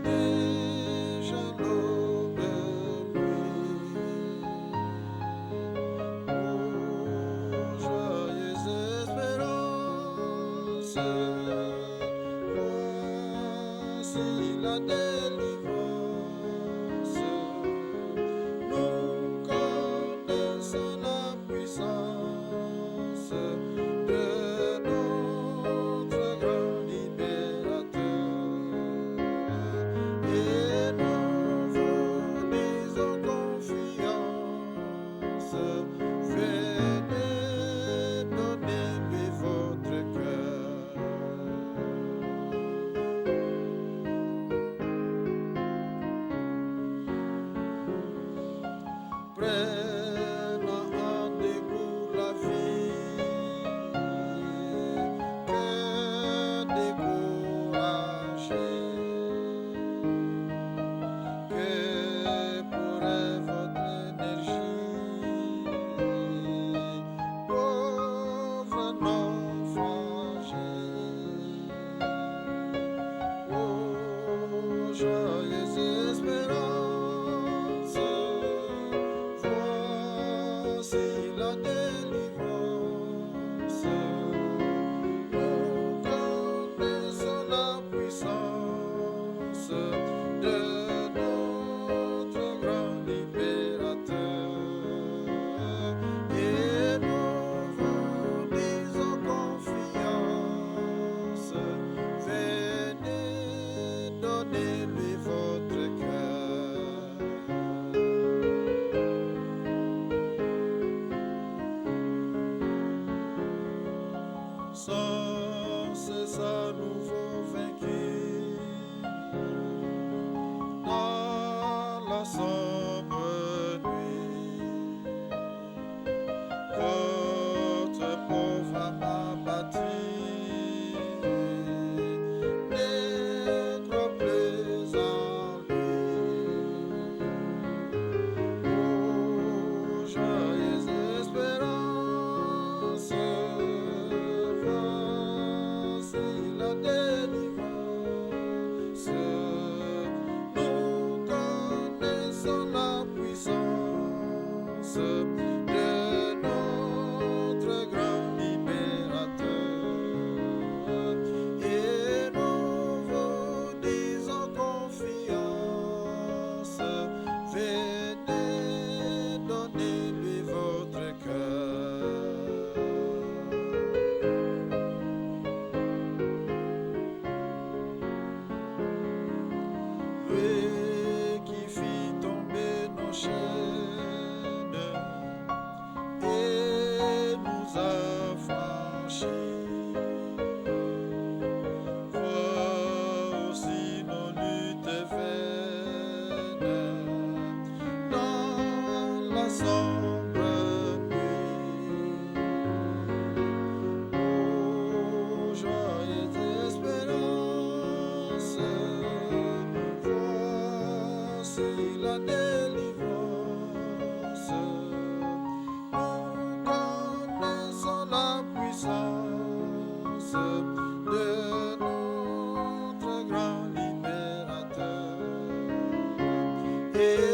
déjà l'aube nuit. Oh, joyeuse espérance, voici la délivrance. Nous connaissons la puissance de notre grand libérateur. Et nous vous disons confiance, venez, donnez-lui votre cœur. Prenant en dégoût la vie, que découragé, que pourrait votre énergie, pauvre naufragé. Oh, joyeuse espérance, voici la délivrance. Nous connaissons la puissance de notre grand libérateur. Et nous vous disons confiance, venez, donnez-lui votre cœur. Sans cesse à nouveau vaincu dans la sombre nuit, votre pauvre âme abattue ne croit plus en lui. Oh, joyeuse espérance, voici la délivrance. Nous connaissons la puissance de notre grand libérateur. la délivrance. Nous connaissons la puissance de notre grand libérateur. Et